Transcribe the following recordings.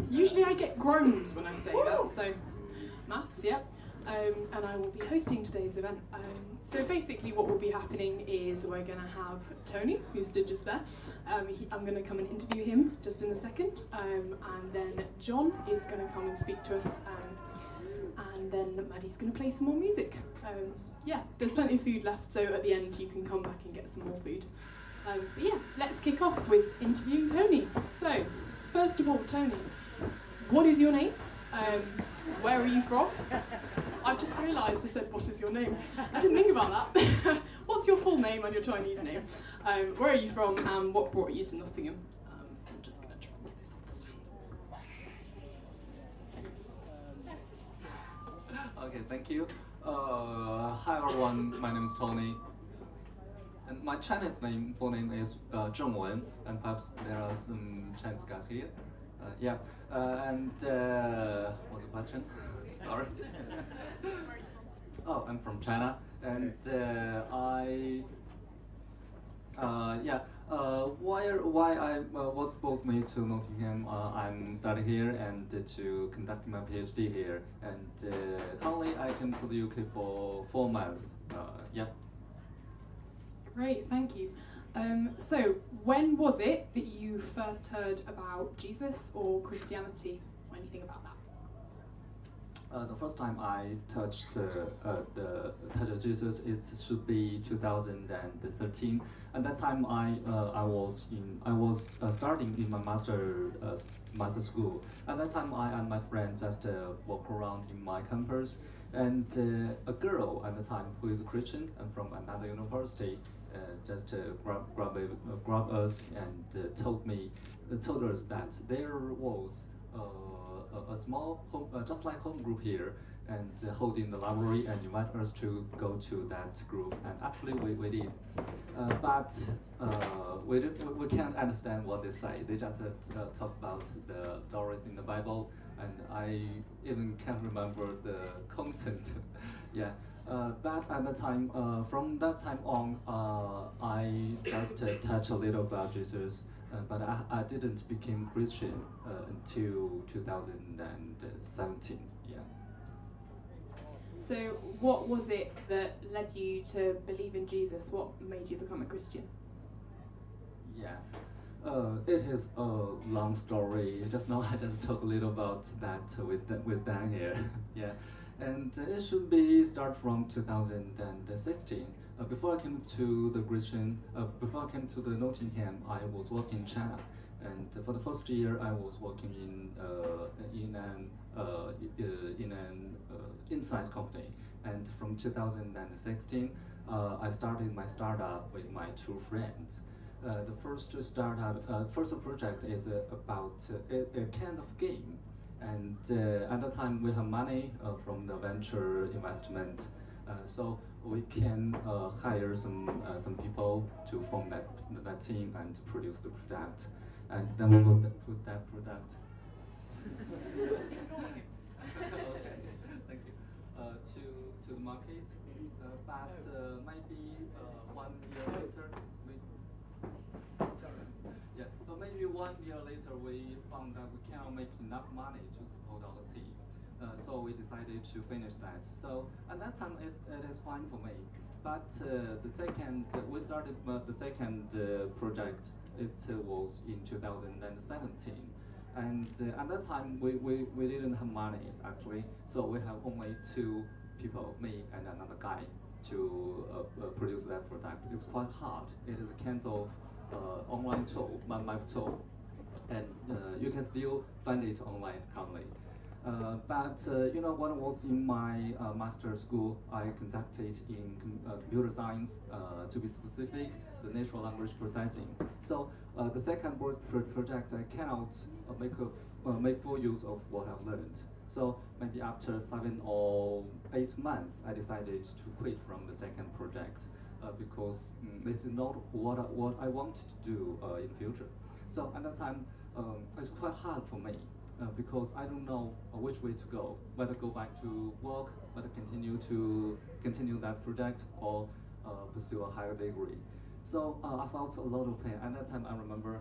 Usually I get groans when I say that, so maths, yep. And I will be hosting today's event. So basically what will be happening is we're going to have Tony, who stood just there. I'm going to come and interview him just in a second. And then John is going to come and speak to us. And then Maddie's going to play some more music. Yeah, there's plenty of food left, so at the end you can come back and get some more food. But yeah, let's kick off with interviewing Tony. So, first of all, Tony, what is your name? Where are you from? I've just realised I said, what is your name? I didn't think about that. What's your full name and your Chinese name? Where are you from and what brought you to Nottingham? I'm just going to try and get this off the stand. Okay, thank you. Hi everyone, my name is Tony. And my Chinese name, full name is Zheng Wen, and perhaps there are some Chinese guys here. Yeah, what's the question? Sorry. Oh, I'm from China, and what brought me to Nottingham? I'm studying here and to conduct my PhD here, and currently I came to the UK for 4 months. Yeah. Great, thank you. So, when was it that you first heard about Jesus or Christianity or anything about that? The first time I touched the touch of Jesus, it should be 2013. At that time, I was starting in my master school. At that time, I and my friend just walk around in my campus, and a girl at the time who is a Christian and from another university just grabbed us and told us that there was a small home, just like home group here, and holding the library and invite us to go to that group. And actually we did, but we can't understand what they say. They just talk about the stories in the Bible, and I even can't remember the content. Yeah. But at the time, from that time on, I just touched a little about Jesus, but I didn't become Christian until 2017. Yeah. So, what was it that led you to believe in Jesus? What made you become a Christian? Yeah. It is a long story. Just now I just talked a little about that with Dan here. Yeah. And it should be start from 2016. Before I came to before I came to the Nottingham, I was working in China, and for the first year I was working in an insight company. And from 2016, I started my startup with my two friends. The first project is about a kind of game. And at that time, we have money from the venture investment, so we can hire some people to form that team and to produce the product, and then we will put that product. Okay, thank you. To the market, but maybe 1 year later, yeah, but maybe 1 year later we found that we cannot make enough money to support our team. So we decided to finish that. So at that time it is fine for me. But we started the second project. It was in 2017. And at that time we didn't have money actually. So we have only 2 people, me and another guy, to produce that product. It's quite hard. It is a kind of online tool, my tool, and you can still find it online currently. But when I was in my master's school, I conducted in computer science, to be specific, the natural language processing. So the second project, I cannot make full use of what I've learned. So maybe after 7 or 8 months, I decided to quit from the second project. Because this is not what I want to do in the future. So at that time, it's quite hard for me because I don't know which way to go, whether go back to work, whether continue that project, or pursue a higher degree. So I felt a lot of pain. At that time, I remember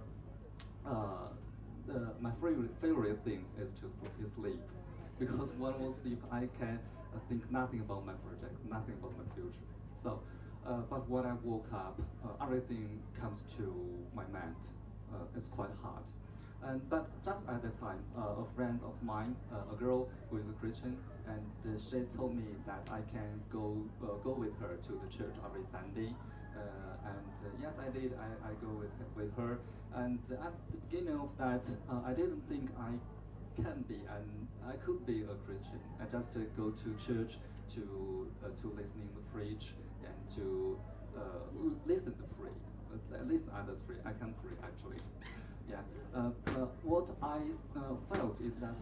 my favorite thing is to sleep, because when I sleep, I can think nothing about my project, nothing about my future. So, but when I woke up, everything comes to my mind. It's quite hard. But just at that time, a friend of mine, a girl who is a Christian, and she told me that I can go with her to the church every Sunday. Yes, I did. I go with her. And at the beginning of that, I didn't think I can be and I could be a Christian. I just go to church to listening to preach and to listen to pray. Listen others pray. I can pray actually. Yeah. What I felt is that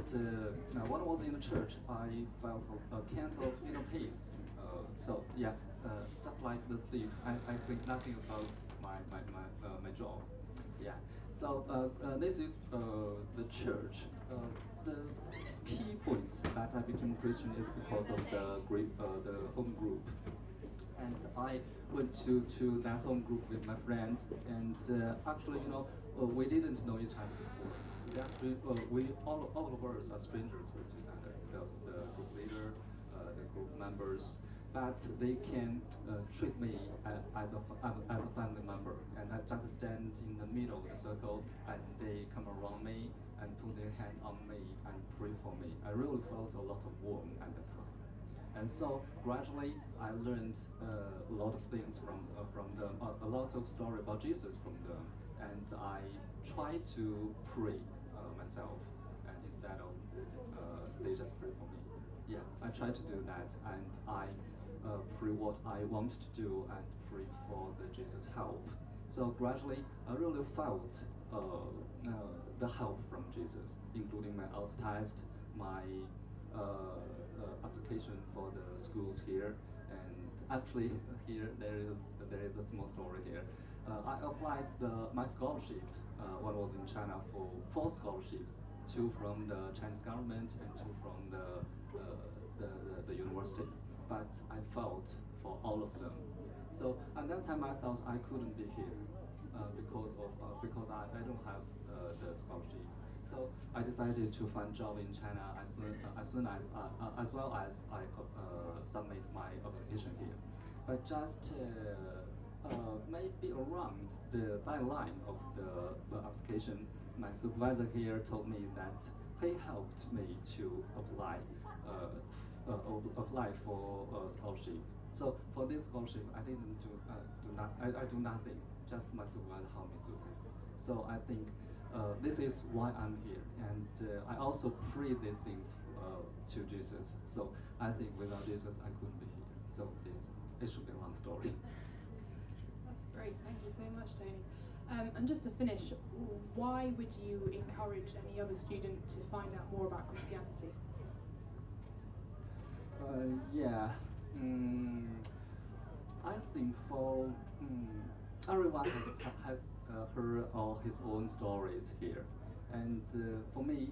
when I was in the church, I felt a kind of inner peace. So yeah, just like the sleep, I think nothing about my job. Yeah. So this is the church. The key point that I became Christian is because of the home group. And I went to that home group with my friends, and actually, we didn't know each other before. We all of us are strangers with each other. The group leader, the group members, but they can treat me as a family member, and I just stand in the middle of the circle, and they come around me and put their hand on me and pray for me. I really felt a lot of warmth at that time. And so gradually, I learned a lot of things from them, a lot of story about Jesus from them, and I try to pray myself, and instead of they just pray for me. Yeah, I try to do that, and I pray what I want to do and pray for the Jesus help. So gradually, I really felt the help from Jesus, including my IELTS test, my application for the schools here, and actually here there is a small story here. I applied my scholarship when I was in China for 4 scholarships, 2 from the Chinese government and 2 from the university. But I failed for all of them. So at that time I thought I couldn't be here because I don't have the scholarship. So I decided to find job in China as well as I submit my application here. But just maybe around the deadline of the application, my supervisor here told me that he helped me to apply for a scholarship. So for this scholarship, I didn't I do nothing. Just my supervisor helped me do things. So I think this is why I'm here, and I also pray these things to Jesus. So I think without Jesus, I couldn't be here. So it should be a long story. That's great. Thank you so much, Tony. And just to finish, why would you encourage any other student to find out more about Christianity? I think for everyone has her or his own stories here, and for me,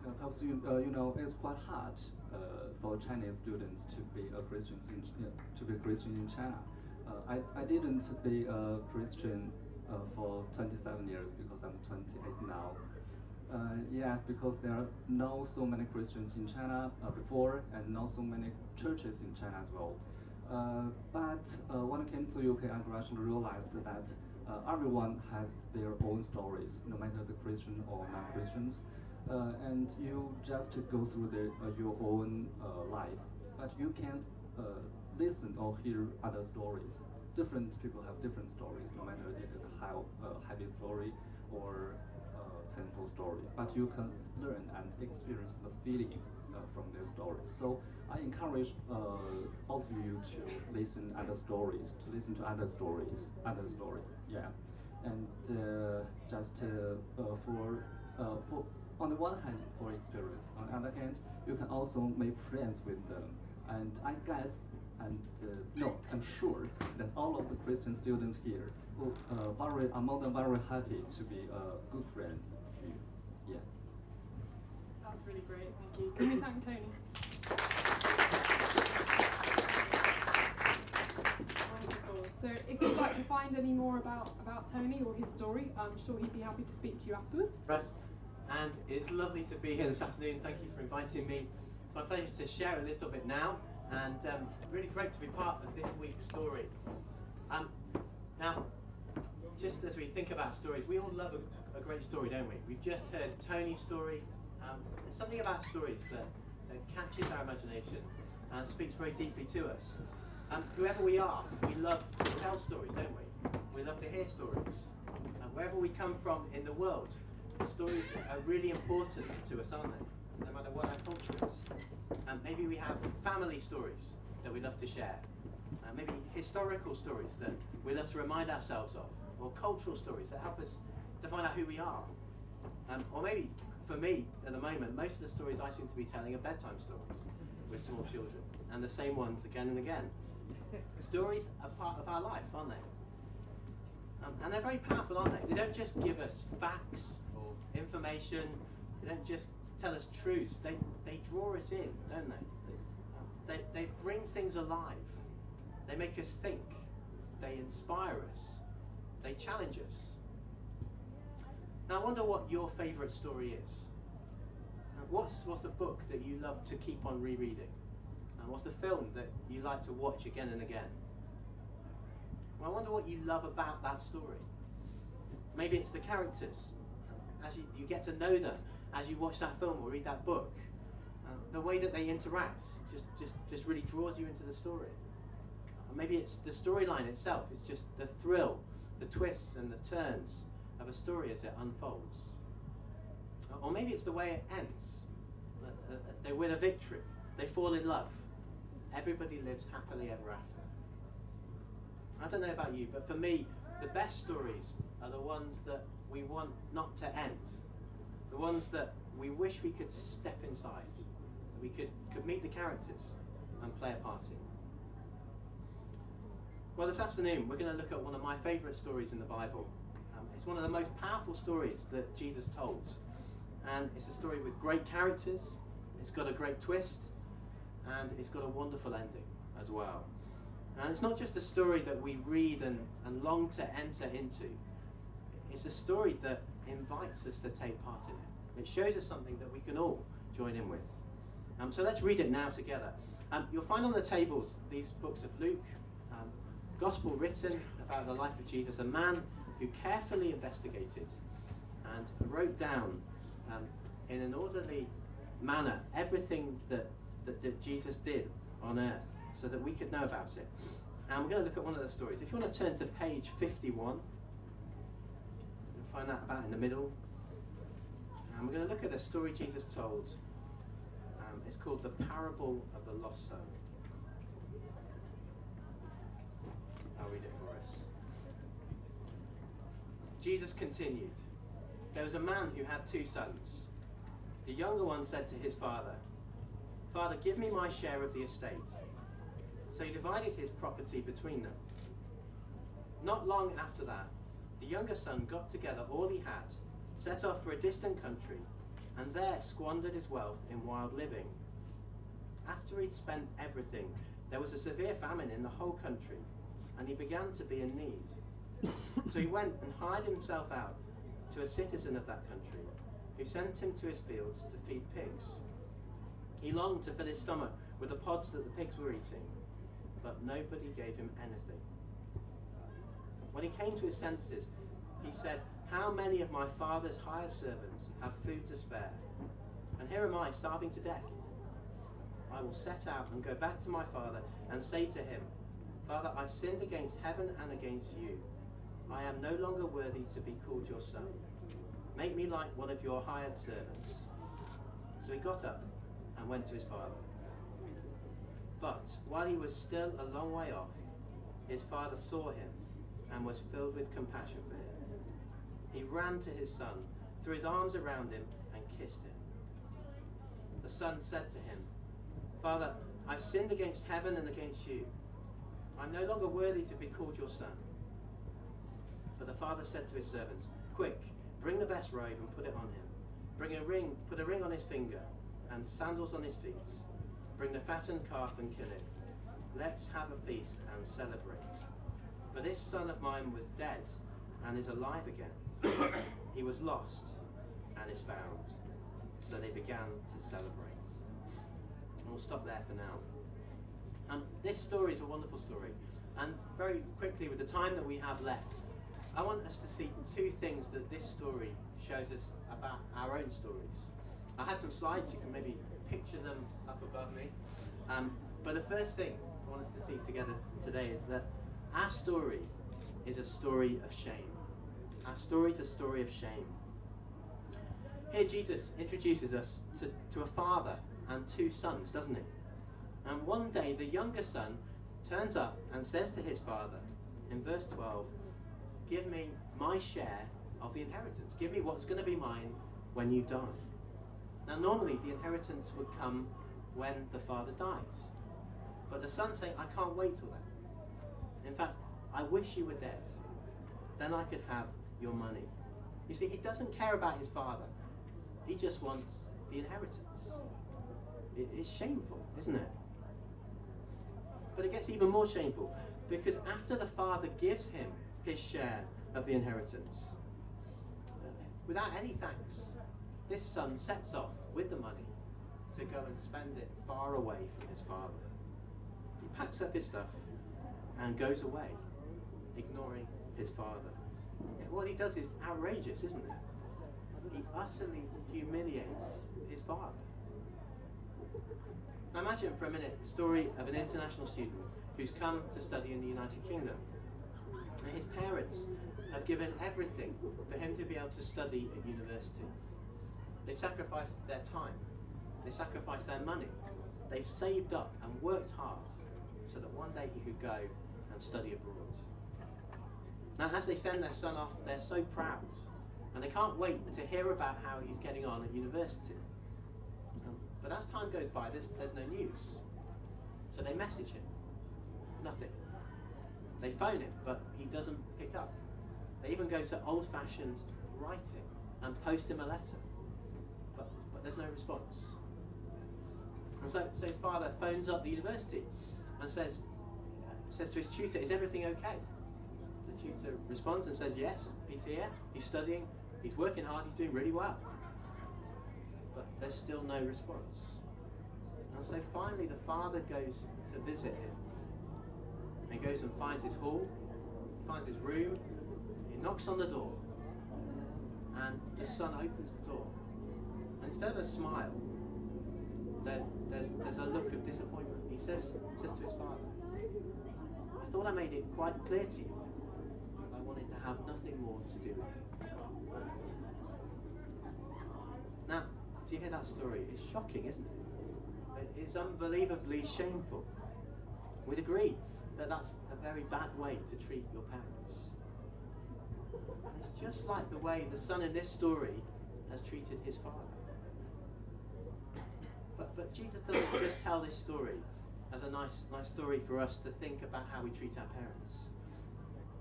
perhaps it's quite hard for Chinese students to be a Christian in China. I didn't be a Christian for 27 years because I'm 28 now. Because there are not so many Christians in China before, and not so many churches in China as well. But when I came to UK, I gradually realized that everyone has their own stories, no matter the Christian or non-Christians, and you just go through your own life, but you can listen or hear other stories. Different people have different stories, no matter it is a happy story or painful story, but you can learn and experience the feeling from their stories. So I encourage all of you to listen other stories, to listen to other story, and just for on the one hand for experience, on the other hand you can also make friends with them, and I guess I'm sure that all of the Christian students here are more than very happy to be good friends with you. Yeah. That's really great, thank you. Can we thank Tony? Wonderful. So if you'd like to find any more about Tony or his story, I'm sure he'd be happy to speak to you afterwards. Right. And it's lovely to be here this afternoon. Thank you for inviting me. It's my pleasure to share a little bit now, and really great to be part of this week's story. Now, just as we think about stories, we all love a great story, don't we? We've just heard Tony's story. There's something about stories that catches our imagination and speaks very deeply to us. Whoever we are, we love to tell stories, don't we? We love to hear stories. And wherever we come from in the world, stories are really important to us, aren't they? No matter what our culture is. Maybe we have family stories that we love to share. Maybe historical stories that we love to remind ourselves of. Or cultural stories that help us to find out who we are. Or maybe, for me, at the moment, most of the stories I seem to be telling are bedtime stories with small children. And the same ones again and again. Stories are part of our life, aren't they? And they're very powerful, aren't they? They don't just give us facts or information. They don't just tell us truths. They draw us in, don't they? They bring things alive. They make us think. They inspire us. They challenge us. Now I wonder what your favourite story is. What's the book that you love to keep on rereading? And what's the film that you like to watch again and again? Well, I wonder what you love about that story. Maybe it's the characters. As you get to know them, as you watch that film or read that book, the way that they interact just really draws you into the story. Or maybe it's the storyline itself. It's just the thrill, the twists and the turns of a story as it unfolds. Or maybe it's the way it ends. They win a victory. They fall in love. Everybody lives happily ever after. I don't know about you, but for me, the best stories are the ones that we want not to end. The ones that we wish we could step inside. That we could meet the characters and play a part in. Well, this afternoon we're going to look at one of my favourite stories in the Bible. It's one of the most powerful stories that Jesus told. And it's a story with great characters, it's got a great twist, and it's got a wonderful ending as well. And it's not just a story that we read and long to enter into. It's a story that invites us to take part in it. It shows us something that we can all join in with. So let's read it now together. You'll find on the tables these books of Luke, Gospel written about the life of Jesus, a man who carefully investigated and wrote down in an orderly manner everything that Jesus did on earth so that we could know about it. And we're going to look at one of the stories. If you want to turn to page 51, you'll find that about in the middle. And we're going to look at a story Jesus told. It's called the Parable of the Lost Son. I'll read it for us. Jesus continued, "There was a man who had 2 sons. The younger one said to his father, 'Father, give me my share of the estate.' So he divided his property between them. Not long after that, the younger son got together all he had, set off for a distant country, and there squandered his wealth in wild living. After he'd spent everything, there was a severe famine in the whole country, and he began to be in need. So he went and hired himself out to a citizen of that country, who sent him to his fields to feed pigs. He longed to fill his stomach with the pods that the pigs were eating, but nobody gave him anything. When he came to his senses, he said, 'How many of my father's hired servants have food to spare? And here am I, starving to death. I will set out and go back to my father and say to him, Father, I've sinned against heaven and against you. I am no longer worthy to be called your son. Make me like one of your hired servants.' So he got up and went to his father. But while he was still a long way off, his father saw him and was filled with compassion for him. He ran to his son, threw his arms around him and kissed him. The son said to him, 'Father, I've sinned against heaven and against you. I'm no longer worthy to be called your son.' But the father said to his servants, 'Quick, bring the best robe and put it on him. Put a ring on his finger and sandals on his feet. Bring the fattened calf and kill it. Let's have a feast and celebrate.' For this son of mine was dead and is alive again. He was lost and is found. So they began to celebrate. And we'll stop there for now. This story is a wonderful story. And very quickly, with the time that we have left, I want us to see two things that this story shows us about our own stories. I had some slides, you can maybe picture them up above me. But the first thing I want us to see together today is that our story is a story of shame. Our story is a story of shame. Here Jesus introduces us to a father and two sons, doesn't he? And one day the younger son turns up and says to his father, in verse 12, "Give me my share of the inheritance. Give me what's going to be mine when you die." Now normally the inheritance would come when the father dies. But the son's saying, "I can't wait till then. In fact, I wish you were dead. Then I could have your money." You see, he doesn't care about his father. He just wants the inheritance. It is shameful, isn't it? But it gets even more shameful, because after the father gives him his share of the inheritance, without any thanks, this son sets off with the money to go and spend it far away from his father. He packs up his stuff and goes away, ignoring his father. What he does is outrageous, isn't it? He utterly humiliates his father. Now imagine for a minute the story of an international student who's come to study in the United Kingdom. And his parents have given everything for him to be able to study at university. They've sacrificed their time. They've sacrificed their money. They've saved up and worked hard so that one day he could go and study abroad. Now as they send their son off, they're so proud. And they can't wait to hear about how he's getting on at university. But as time goes by, there's no news. So they message him. Nothing. They phone him, but he doesn't pick up. They even go to old-fashioned writing and post him a letter. But there's no response. And so his father phones up the university and says to his tutor, "Is everything okay?" The tutor responds and says, "Yes, he's here, he's studying, he's working hard, he's doing really well." But there's still no response. And so finally the father goes to visit him. He goes and finds his hall, he finds his room, he knocks on the door, and the son opens the door. And instead of a smile, there's a look of disappointment. He says to his father, "I thought I made it quite clear to you that I wanted to have nothing more to do with you." Now, do you hear that story? It's shocking, isn't it? It's unbelievably shameful. We'd agree that that's a very bad way to treat your parents. And it's just like the way the son in this story has treated his father. But Jesus doesn't just tell this story as a nice story for us to think about how we treat our parents.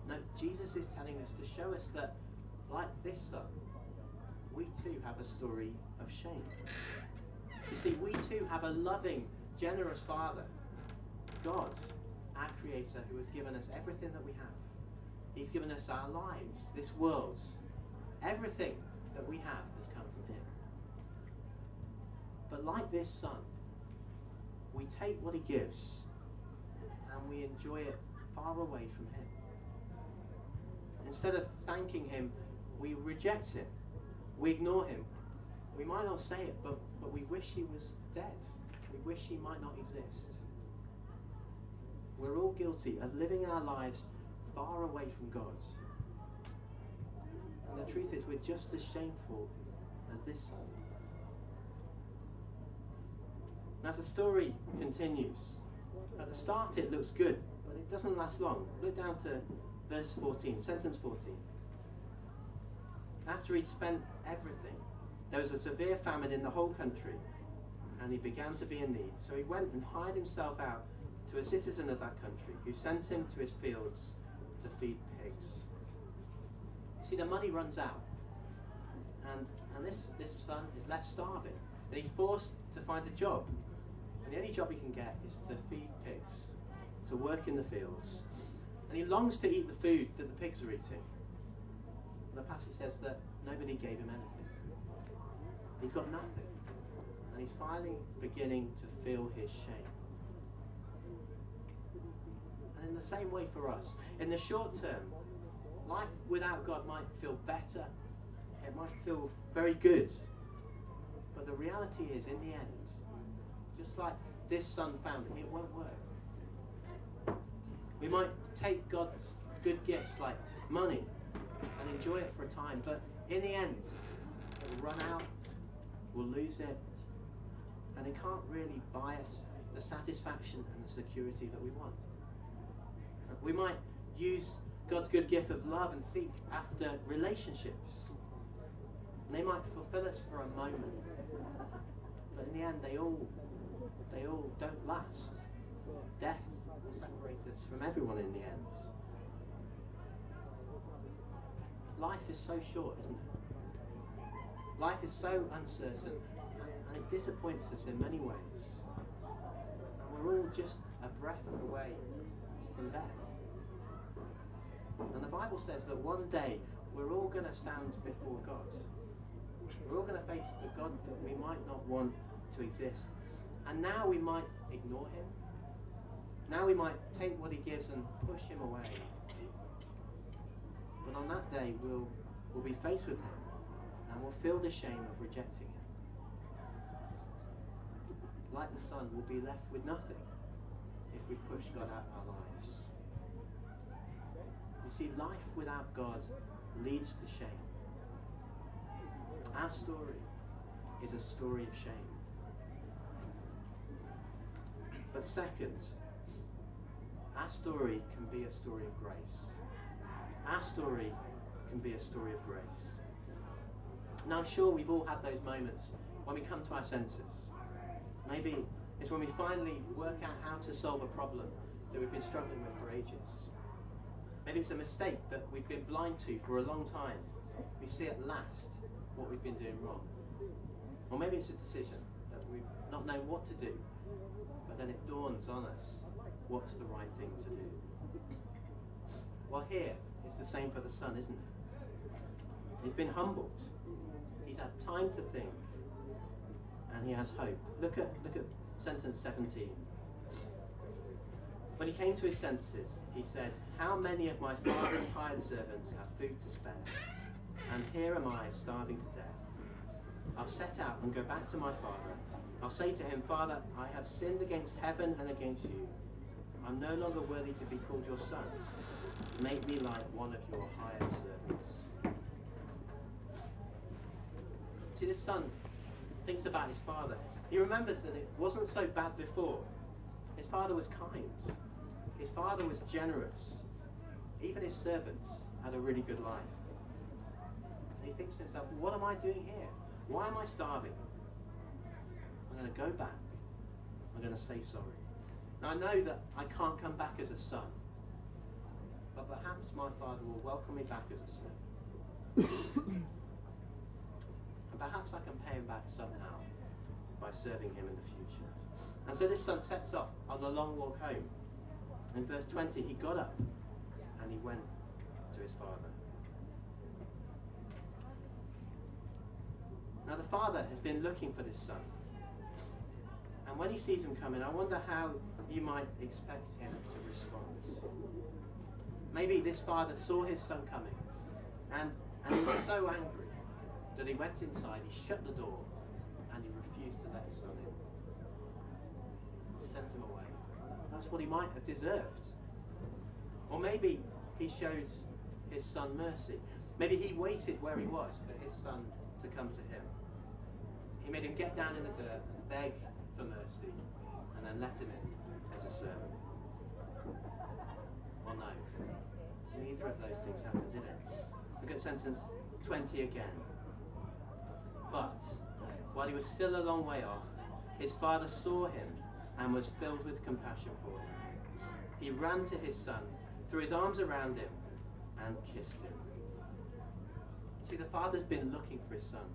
No, Jesus is telling us to show us that, like this son, we too have a story of shame. You see, we too have a loving, generous Father, God, our Creator, who has given us everything that we have. He's given us our lives, this world. Everything that we have has come from Him. But like this son, we take what He gives and we enjoy it far away from Him. Instead of thanking Him, we reject Him. We ignore Him. We might not say it, but we wish He was dead. We wish He might not exist. We're all guilty of living our lives far away from God. And the truth is, we're just as shameful as this son. As the story continues, at the start it looks good, but it doesn't last long. Look down to verse 14, sentence 14. After he'd spent everything, there was a severe famine in the whole country, and he began to be in need. So he went and hired himself out to a citizen of that country, who sent him to his fields to feed pigs. You see, the money runs out, and this son is left starving, and he's forced to find a job. And the only job he can get is to feed pigs, to work in the fields. And he longs to eat the food that the pigs are eating. And the passage says that nobody gave him anything. He's got nothing. And he's finally beginning to feel his shame. And in the same way for us, in the short term, life without God might feel better. It might feel very good. But the reality is, in the end, just like this son found, it won't work. We might take God's good gifts like money and enjoy it for a time, but in the end, it will run out, we'll lose it, and it can't really buy us the satisfaction and the security that we want. We might use God's good gift of love and seek after relationships. And they might fulfill us for a moment, but in the end, they all don't last. Death will separate us from everyone in the end. Life is so short, isn't it? Life is so uncertain, and it disappoints us in many ways. And we're all just a breath away from death. And the Bible says that one day we're all going to stand before God. We're all going to face the God that we might not want to exist. And now we might ignore him. Now we might take what he gives and push him away. But on that day we'll be faced with him, and we'll feel the shame of rejecting him. Like the son, we'll be left with nothing if we push God out of our lives. You see, life without God leads to shame. Our story is a story of shame. But second, our story can be a story of grace. Our story can be a story of grace. Now I'm sure we've all had those moments when we come to our senses. Maybe it's when we finally work out how to solve a problem that we've been struggling with for ages. Maybe it's a mistake that we've been blind to for a long time. We see at last what we've been doing wrong. Or maybe it's a decision that we've not known what to do, but then it dawns on us what's the right thing to do. Well, here it's the same for the son, isn't it? He's been humbled. He's had time to think, and he has hope. Look at sentence 17. When he came to his senses, he said, "How many of my father's hired servants have food to spare? And here am I, starving to death. I'll set out and go back to my father. I'll say to him, 'Father, I have sinned against heaven and against you. I'm no longer worthy to be called your son. Make me like one of your hired servants.'" See, this son thinks about his father. He remembers that it wasn't so bad before. His father was kind. His father was generous. Even his servants had a really good life. And he thinks to himself, what am I doing here? Why am I starving? I'm going to go back. I'm going to say sorry. Now I know that I can't come back as a son, but perhaps my father will welcome me back as a son. And perhaps I can pay him back somehow by serving him in the future. And so this son sets off on the long walk home. In verse 20, he got up and he went to his father. Now the father has been looking for this son. And when he sees him coming, I wonder how you might expect him to respond. Maybe this father saw his son coming and he was so angry that he went inside, he shut the door, and he refused to let his son in. He sent him away. That's what he might have deserved. Or maybe he showed his son mercy. Maybe he waited where he was for his son to come to him. He made him get down in the dirt and beg for mercy, and then let him in as a servant. Well, no. Neither of those things happened, did it? Look at sentence 20 again. But, while he was still a long way off, his father saw him and was filled with compassion for him. He ran to his son, threw his arms around him, and kissed him. See, the father's been looking for his son.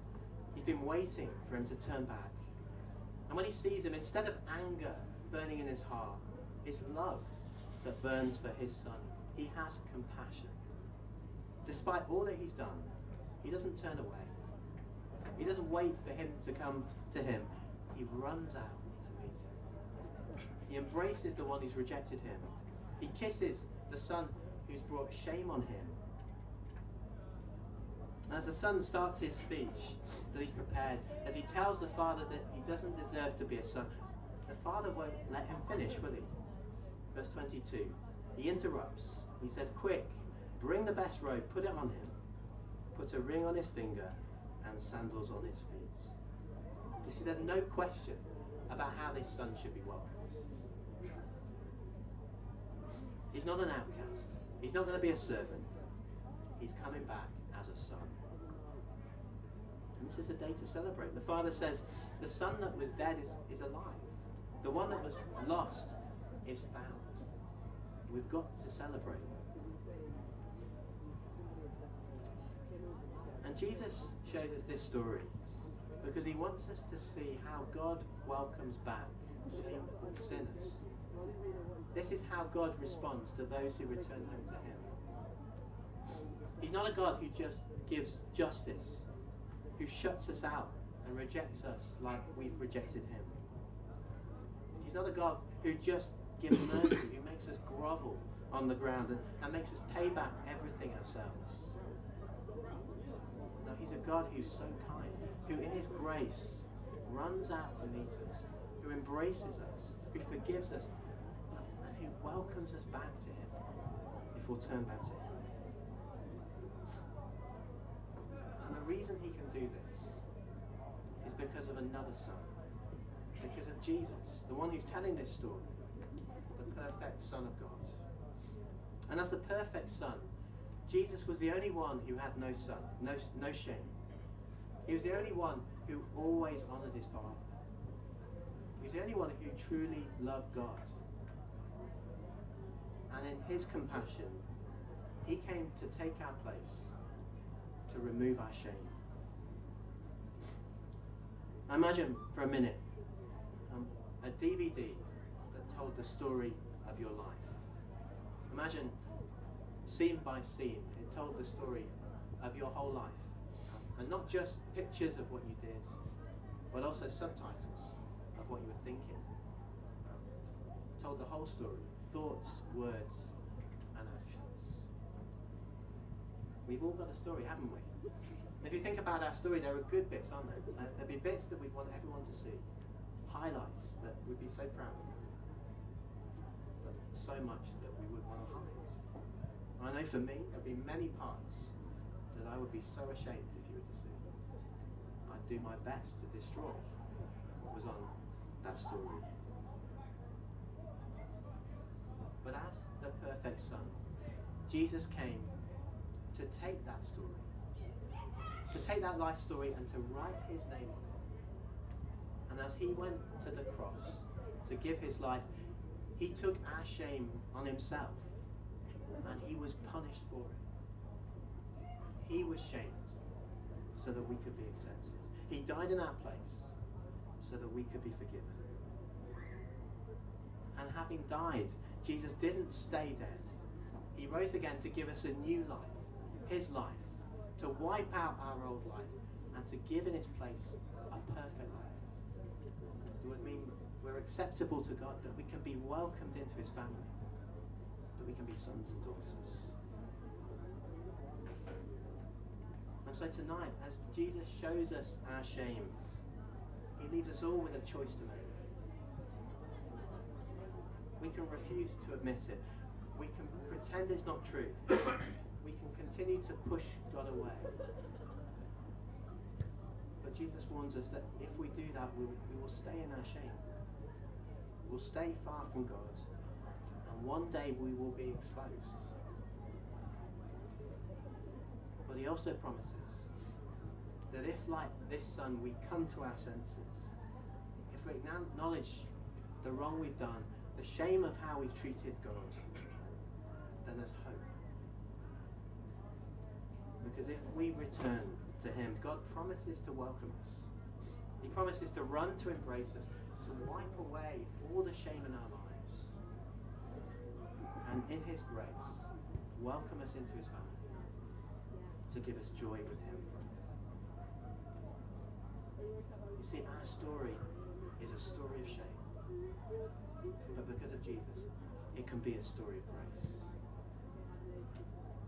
He's been waiting for him to turn back. And when he sees him, instead of anger burning in his heart, it's love that burns for his son. he has compassion. Despite all that he's done, he doesn't turn away. He doesn't wait for him to come to him. He runs out to meet him. He embraces the one who's rejected him. He kisses the son who's brought shame on him. And as the son starts his speech that he's prepared, as he tells the father that he doesn't deserve to be a son, the father won't let him finish, will he? Verse 22, he interrupts. He says, quick, bring the best robe, put it on him, put a ring on his finger and sandals on his feet. You see, there's no question about how this son should be welcomed. He's not an outcast. He's not going to be a servant. He's coming back as a son. And this is a day to celebrate. The father says, the son that was dead is alive. The one that was lost is found. We've got to celebrate. And Jesus shows us this story because he wants us to see how God welcomes back shameful sinners. This is how God responds to those who return home to him. He's not a God who just gives justice, who shuts us out and rejects us like we've rejected him. He's not a God who just gives mercy, who makes us grovel on the ground and makes us pay back everything ourselves. No, he's a God who's so kind, who in his grace runs out to meet us, who embraces us, who forgives us, and who welcomes us back to him if we'll turn back to him. And the reason he can do this is because of another son, because of Jesus, the one who's telling this story, the perfect Son of God. And as the perfect Son, Jesus was the only one who had no son, no shame. He was the only one who always honoured his Father. He was the only one who truly loved God. And in his compassion, he came to take our place, to remove our shame. Imagine for a minute a DVD that told the story of your life. Imagine scene by scene, it told the story of your whole life. And not just pictures of what you did, but also subtitles of what you were thinking. It told the whole story, thoughts, words, and actions. We've all got a story, haven't we? If you think about our story, there are good bits, aren't there? There'll be bits that we'd want everyone to see. Highlights that we'd be so proud of. But so much that we would want to hide. I know for me, there'll be many parts that I would be so ashamed if you were to see. I'd do my best to destroy what was on that story. But as the perfect Son, Jesus came to take that story, to take that life story and to write his name on it. And as he went to the cross to give his life, he took our shame on himself and he was punished for it. He was shamed so that we could be accepted. He died in our place so that we could be forgiven. And having died, Jesus didn't stay dead. He rose again to give us a new life, his life, to wipe out our old life and to give in its place a perfect life. It would mean we're acceptable to God, that we can be welcomed into his family, that we can be sons and daughters. And so tonight, as Jesus shows us our shame, he leaves us all with a choice to make. We can refuse to admit it. We can pretend it's not true. We can continue to push God away. But Jesus warns us that if we do that, we will stay in our shame. We'll stay far from God. And one day we will be exposed. But he also promises that if, like this son, we come to our senses, if we acknowledge the wrong we've done, the shame of how we've treated God, then there's hope. Because if we return to him, God promises to welcome us. He promises to run to embrace us, to wipe away all the shame in our lives. And in his grace, welcome us into his family, to give us joy with him. You see, our story is a story of shame, but because of Jesus, it can be a story of grace.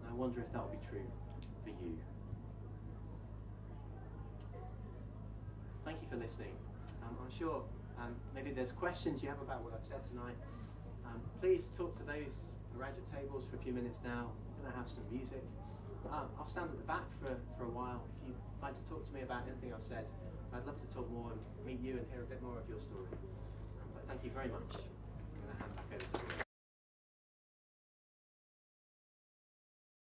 And I wonder if that will be true for you. Thank you for listening. I'm sure maybe there's questions you have about what I've said tonight. Please talk to those around your tables for a few minutes now. We're going to have some music. I'll stand at the back for a while. If you'd like to talk to me about anything I've said, I'd love to talk more and meet you and hear a bit more of your story. But thank you very much. I'm going to hand back over to you.